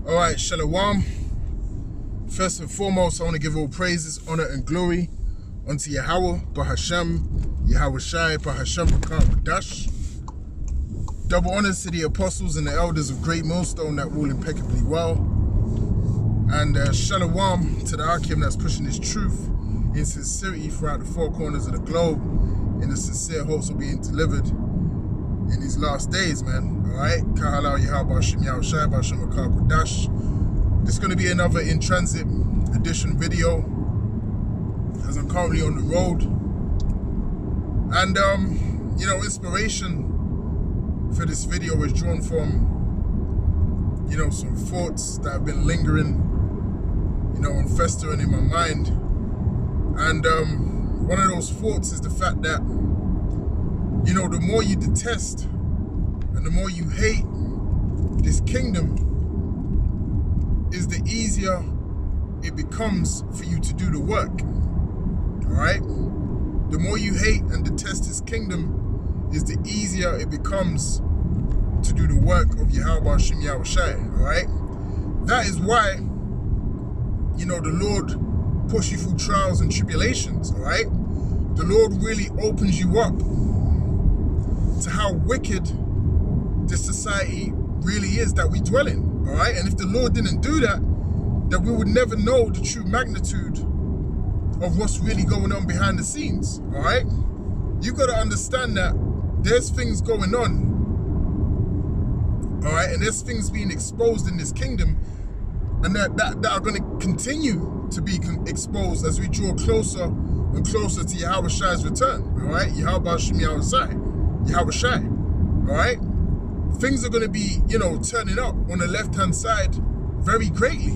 All right, Shalom. First and foremost, I want to give all praises, honor, and glory unto Yahweh, Bahashem, Yahweh Shai, Bahashem, Bakar, Double honors to the apostles and the elders of Great Millstone that rule impeccably well. And Shalom to the Akim that's pushing this truth in sincerity throughout the four corners of the globe in the sincere hopes of being delivered in these last days, man. Alright? Kahalau Yahweh Shem Yahweh Shai Bashem Akar Kodash. This is going to be another in transit edition video as I'm currently on the road. And you know, inspiration for this video was drawn from, you know, some thoughts that have been lingering, you know, and festering in my mind. And one of those thoughts is the fact that, you know, the more you detest and the more you hate this kingdom, is the easier it becomes for you to do the work. All right? The more you hate and detest this kingdom, is the easier it becomes to do the work of Yahweh Shem Yahweh Shai. All right? That is why, you know, the Lord push you through trials and tribulations. All right? The Lord really opens you up to how wicked this society really is that we dwell in. All right? And if the Lord didn't do that, then we would never know the true magnitude of what's really going on behind the scenes. All right? You got to understand that there's things going on. All right? And there's things being exposed in this kingdom, and that are going to continue to be exposed as we draw closer and closer to Yahweh Shai's return. All right? Yahweh Shem Yahweh Shai. Yahweh Shai. All right? Things are going to be, you know, turning up on the left-hand side very greatly.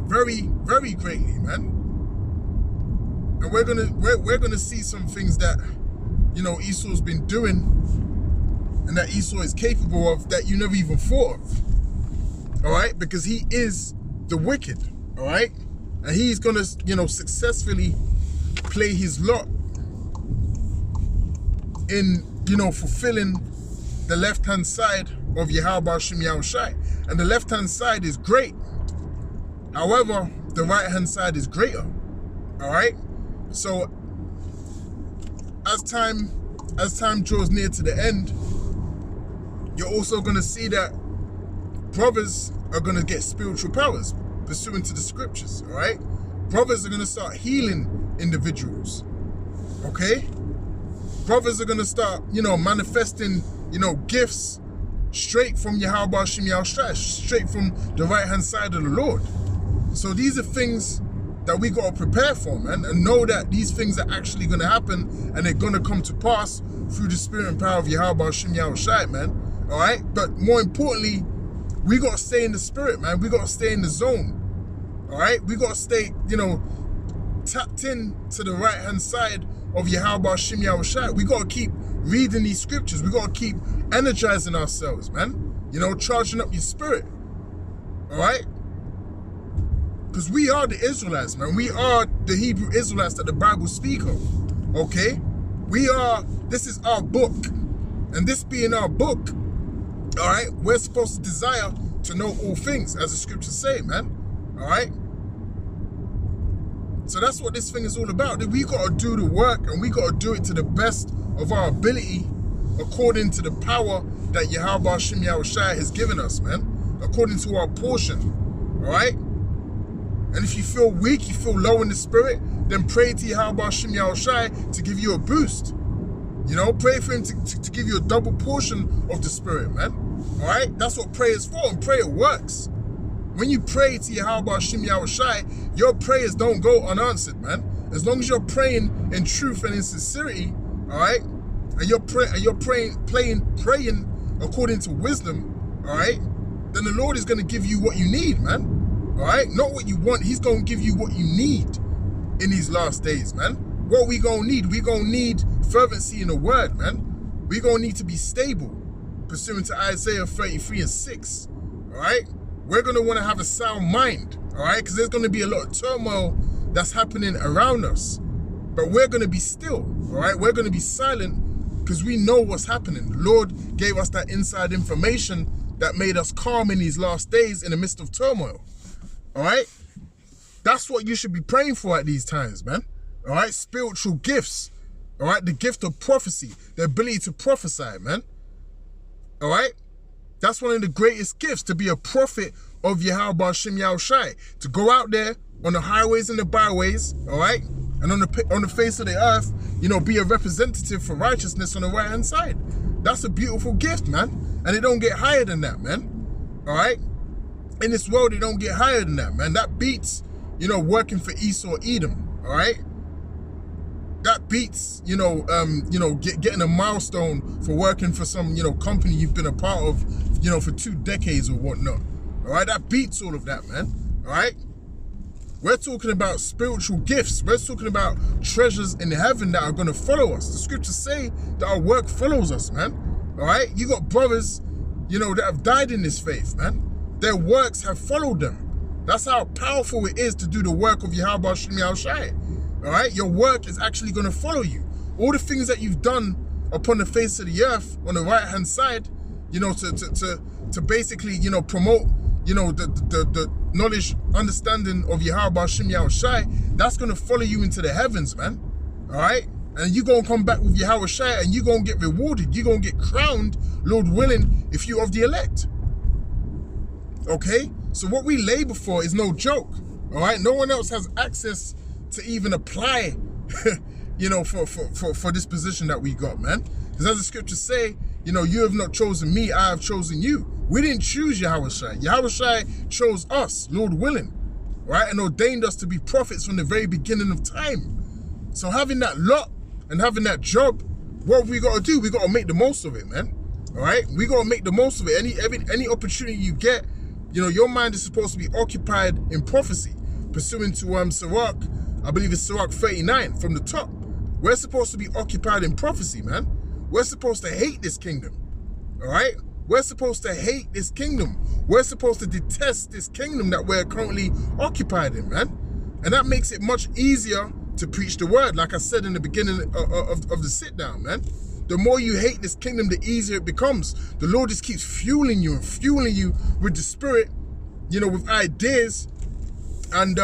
Very, very greatly, man. And we're gonna see some things that, you know, Esau's been doing and that Esau is capable of that you never even thought of. All right? Because he is the wicked. All right? And he's gonna, you know, successfully play his lot in, you know, fulfilling the left-hand side of Yahweh Shem Yahweh Shai. And the left-hand side is great. However, the right-hand side is greater. All right? So, as time draws near to the end, you're also going to see that brothers are going to get spiritual powers pursuant to the scriptures. All right? Brothers are going to start healing individuals. Okay? Brothers are going to start, you know, manifesting, you know, gifts straight from Yahweh Shem Yahweh Shai, straight from the right-hand side of the Lord. So these are things that we got to prepare for, man, and know that these things are actually going to happen and they're going to come to pass through the spirit and power of Yahweh Shem Yahweh Shai, man. All right? But more importantly, we got to stay in the spirit, man. We got to stay in the zone. All right? We got to stay, you know, tapped in to the right-hand side of Yahweh Shem Yahweh Shai. We got to keep reading these scriptures. We got to keep energizing ourselves, man. You know, charging up your spirit. All right? Because we are the Israelites, man. We are the Hebrew Israelites that the Bible speak of. Okay? This is our book. And this being our book, all right, we're supposed to desire to know all things, as the scriptures say, man. All right? So that's what this thing is all about. We got to do the work, and we got to do it to the best of our ability according to the power that Yahweh Shem Yahweh Shai has given us, man. According to our portion. All right? And if you feel weak, you feel low in the spirit, then pray to Yahweh Shem Yahweh Shai to give you a boost. You know, pray for him to give you a double portion of the spirit, man. All right? That's what prayer is for, and prayer works. When you pray to Yahweh Shem Yahweh Shai, your prayers don't go unanswered, man. As long as you're praying in truth and in sincerity, all right? And you're praying according to wisdom, all right? Then the Lord is going to give you what you need, man. All right? Not what you want. He's going to give you what you need in these last days, man. What we going to need? We going to need fervency in the word, man. We going to need to be stable, pursuant to Isaiah 33:6. All right? We're going to want to have a sound mind, all right? Because there's going to be a lot of turmoil that's happening around us. But we're going to be still, all right? We're going to be silent because we know what's happening. The Lord gave us that inside information that made us calm in these last days in the midst of turmoil. All right? That's what you should be praying for at these times, man. All right? Spiritual gifts. All right? The gift of prophecy, the ability to prophesy, man. All right? That's one of the greatest gifts, to be a prophet of Yahweh Shem Yahushai, to go out there on the highways and the byways, all right? And on the face of the earth, you know, be a representative for righteousness on the right-hand side. That's a beautiful gift, man. And it don't get higher than that, man. All right? In this world, it don't get higher than that, man. That beats, you know, working for Esau Edom, all right? That beats, getting a milestone for working for some, company you've been a part of, for 2 decades or whatnot. All right, that beats all of that, man. All right? We're talking about spiritual gifts. We're talking about treasures in heaven that are going to follow us. The scriptures say that our work follows us, man. All right? You got brothers, that have died in this faith, man. Their works have followed them. That's how powerful it is to do the work of Yahweh Shem Yahushai. All right, your work is actually going to follow you. All the things that you've done upon the face of the earth on the right-hand side, to basically, promote, the knowledge, understanding of Yahweh Shem Yahushai, that's going to follow you into the heavens, man. All right, and you're going to come back with Yahushai, and you're going to get rewarded. You're going to get crowned, Lord willing, if you're of the elect. Okay, so what we labor for is no joke. All right, no one else has access to even apply, for this position that we got, man. Because as the scriptures say, you have not chosen me, I have chosen you. We didn't choose Yahushai. Yahushai chose us, Lord willing, right? And ordained us to be prophets from the very beginning of time. So having that lot and having that job, what have we got to do? We got to make the most of it, man. All right? We got to make the most of it. Any opportunity you get, your mind is supposed to be occupied in prophecy, pursuant to Sirach, I believe it's Sirach 39 from the top. We're supposed to be occupied in prophecy, man. We're supposed to hate this kingdom, all right? We're supposed to hate this kingdom. We're supposed to detest this kingdom that we're currently occupied in, man. And that makes it much easier to preach the word, like I said in the beginning of the sit down, man. The more you hate this kingdom, the easier it becomes. The Lord just keeps fueling you with the spirit, with ideas and,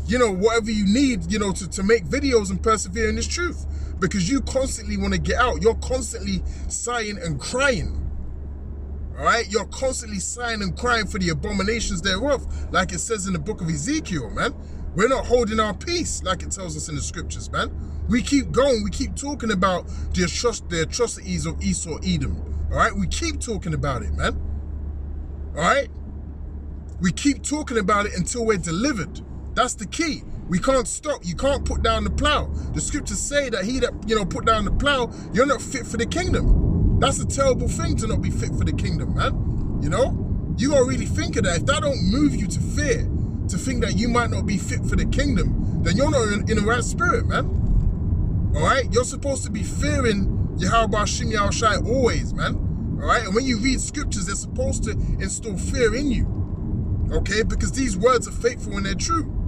whatever you need, to make videos and persevere in this truth. Because you constantly want to get out. You're constantly sighing and crying. All right? You're constantly sighing and crying for the abominations thereof, like it says in the book of Ezekiel, man. We're not holding our peace, like it tells us in the scriptures, man. We keep going. We keep talking about the atrocities of Esau Edom. All right? We keep talking about it, man. All right? We keep talking about it until we're delivered. That's the key. We can't stop. You can't put down the plow. The scriptures say that he that, put down the plow, you're not fit for the kingdom. That's a terrible thing, to not be fit for the kingdom, man. You got to really think of that. If that don't move you to fear, to think that you might not be fit for the kingdom, then you're not in the right spirit, man. All right? You're supposed to be fearing Yahweh Shem Yahushai always, man. All right? And when you read scriptures, they're supposed to instill fear in you. Okay? Because these words are faithful and they're true.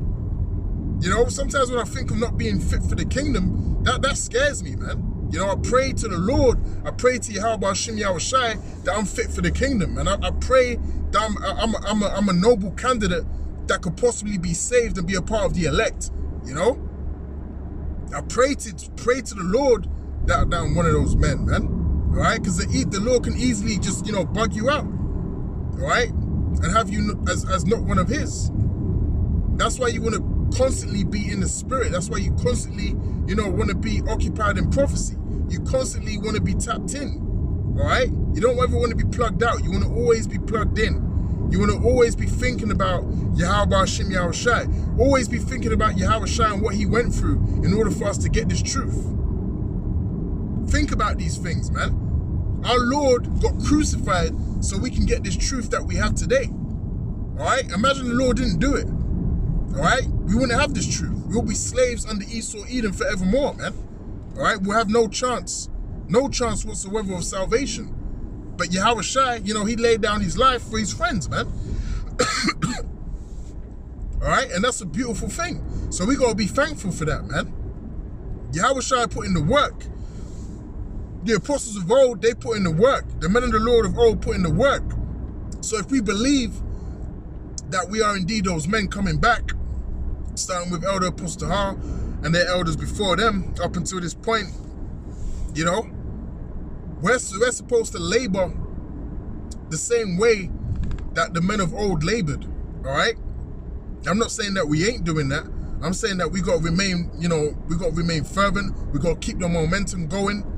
Sometimes when I think of not being fit for the kingdom, that scares me, man. I pray to the Lord, I pray to Yahweh Shem Yahushai that I'm fit for the kingdom. And I pray that I'm a noble candidate that could possibly be saved and be a part of the elect, I pray to the Lord that I'm one of those men, man. All right? Because the Lord can easily just, bug you out. All right? And have you as not one of his. That's why you want to constantly be in the spirit. That's why you constantly, want to be occupied in prophecy. You constantly want to be tapped in, all right? You don't ever want to be plugged out. You want to always be plugged in. You want to always be thinking about Yahweh Shem Yahushai. Always be thinking about Yahushai and what he went through in order for us to get this truth. Think about these things, man. Our Lord got crucified so we can get this truth that we have today, all right? Imagine the Lord didn't do it. All right, we wouldn't have this truth. We'll be slaves under Esau Edom forevermore, man. All right, we'll have no chance whatsoever of salvation. But Yahushai, he laid down his life for his friends, man. All right, and that's a beautiful thing. So we gotta be thankful for that, man. Yahushai put in the work. The apostles of old, they put in the work. The men of the Lord of old put in the work. So if we believe that we are indeed those men coming back, starting with Elder Apostle Ha and their elders before them, up until this point, you know, we're supposed to labor the same way that the men of old labored, all right? I'm not saying that we ain't doing that. I'm saying that we got to remain, you know, we got to remain fervent. We got to keep the momentum going.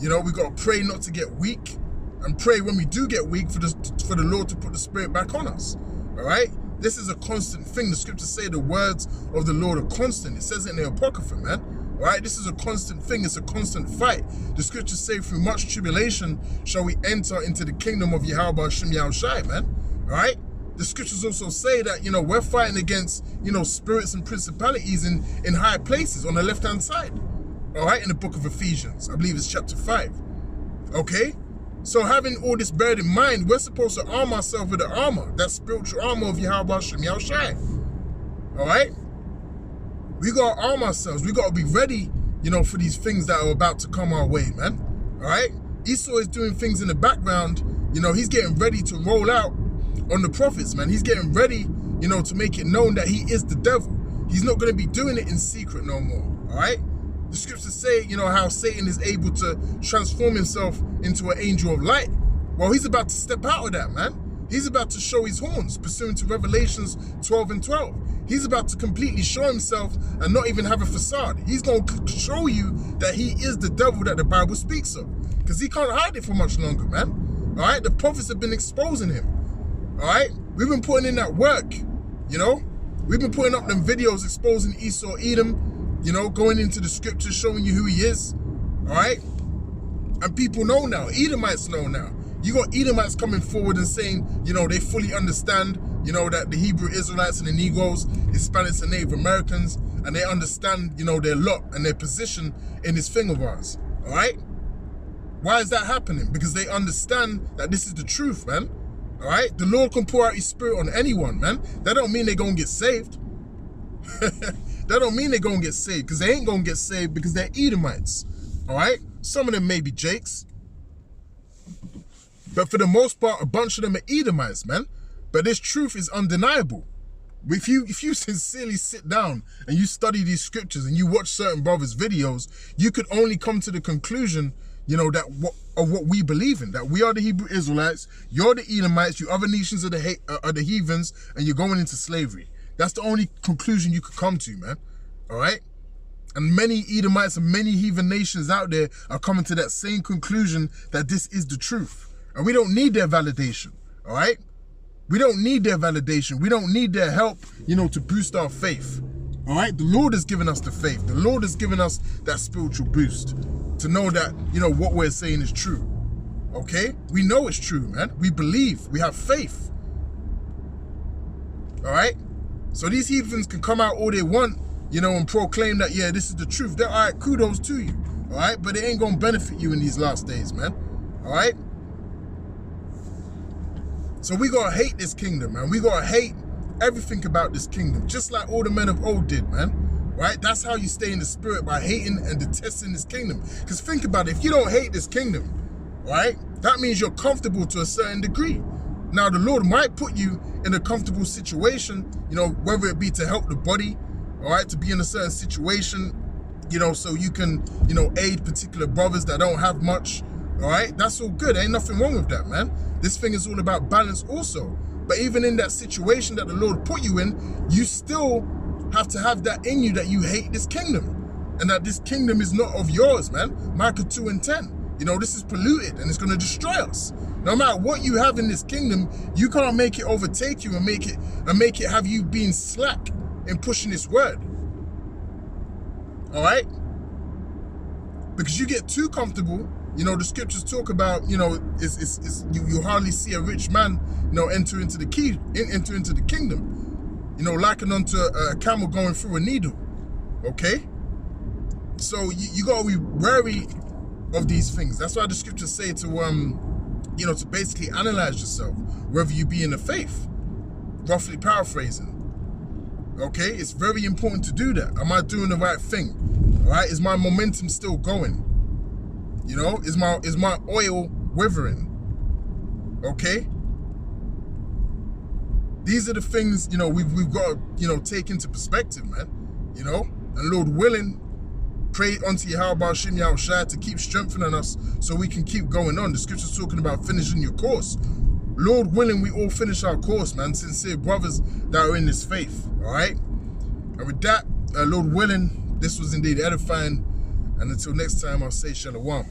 You know, we got to pray not to get weak, and pray when we do get weak for the Lord to put the Spirit back on us, all right? This is a constant thing. The scriptures say the words of the Lord are constant. It says it in the Apocrypha, man. All right, this is a constant thing. It's a constant fight. The scriptures say through much tribulation shall we enter into the kingdom of Yahweh Hashem Yahushai, man. All right? The scriptures also say that, you know, we're fighting against, you know, spirits and principalities in high places on the left-hand side. All right, in the book of Ephesians. I believe it's chapter 5. Okay? So having all this beared in mind, we're supposed to arm ourselves with the armor, that spiritual armor of Yahweh Hashem Yahushai. All right? We got to arm ourselves. We got to be ready, you know, for these things that are about to come our way, man. All right? Esau is doing things in the background. You know, he's getting ready to roll out on the prophets, man. He's getting ready, you know, to make it known that he is the devil. He's not going to be doing it in secret no more. All right? The scriptures say, you know, how Satan is able to transform himself into an angel of light. Well, he's about to step out of that, man. He's about to show his horns, pursuant to Revelations 12 and 12. He's about to completely show himself and not even have a facade. He's going to show you that he is the devil that the Bible speaks of. Because he can't hide it for much longer, man. All right? The prophets have been exposing him. All right? We've been putting in that work, you know? We've been putting up them videos exposing Esau, Edom, you know, going into the scriptures, showing you who he is, all right? And people know now. Edomites know now. You got Edomites coming forward and saying, you know, they fully understand, you know, that the Hebrew Israelites and the Negroes, Hispanics and Native Americans, and they understand, you know, their lot and their position in this thing of ours, all right? Why is that happening? Because they understand that this is the truth, man, all right? The Lord can pour out his Spirit on anyone, man. That don't mean they're going to get saved. That don't mean they're going to get saved, because they ain't going to get saved because they're Edomites, all right? Some of them may be Jakes, but for the most part, a bunch of them are Edomites, man. But this truth is undeniable. If you sincerely sit down and you study these scriptures and you watch certain brothers' videos, you could only come to the conclusion, you know, of what we believe in, that we are the Hebrew Israelites, you're the Edomites, you other nations are the heathens, and you're going into slavery. That's the only conclusion you could come to, man. All right? And many Edomites and many heathen nations out there are coming to that same conclusion, that this is the truth. And we don't need their validation, all right? We don't need their validation. We don't need their help, you know, to boost our faith, all right? The Lord has given us the faith. The Lord has given us that spiritual boost to know that, you know, what we're saying is true, okay? We know it's true, man. We believe. We have faith, all right? So these heathens can come out all they want, you know, and proclaim that, yeah, this is the truth. They're all right, kudos to you, all right? But it ain't going to benefit you in these last days, man, all right? So we got to hate this kingdom, man. We got to hate everything about this kingdom, just like all the men of old did, man, right? That's how you stay in the spirit, by hating and detesting this kingdom. Because think about it, if you don't hate this kingdom, right, that means you're comfortable to a certain degree. Now, the Lord might put you in a comfortable situation, you know, whether it be to help the body, all right, to be in a certain situation, you know, so you can, you know, aid particular brothers that don't have much, all right? That's all good. Ain't nothing wrong with that, man. This thing is all about balance also. But even in that situation that the Lord put you in, you still have to have that in you, that you hate this kingdom and that this kingdom is not of yours, man. Micah 2 and 10. You know, this is polluted and it's going to destroy us. No matter what you have in this kingdom, you can't make it overtake you and make it have you being slack in pushing this word. All right? Because you get too comfortable. You know, the scriptures talk about, you know, you hardly see a rich man, you know, enter into the kingdom. You know, likened unto a camel going through a needle. Okay? So you got to be wary of these things. That's why the scriptures say to, you know, to basically analyze yourself, whether you be in the faith, roughly paraphrasing. Okay? It's very important to do that. Am I doing the right thing? All right? Is my momentum still going? You know, is my oil withering? Okay? These are the things, you know, we've got to, you know, take into perspective, man. You know? And Lord willing, pray unto Yahweh Shem Yahushua to keep strengthening us so we can keep going on. The scripture's talking about finishing your course. Lord willing, we all finish our course, man. Sincere brothers that are in this faith, all right? And with that, Lord willing, this was indeed edifying. And until next time, I'll say shalom.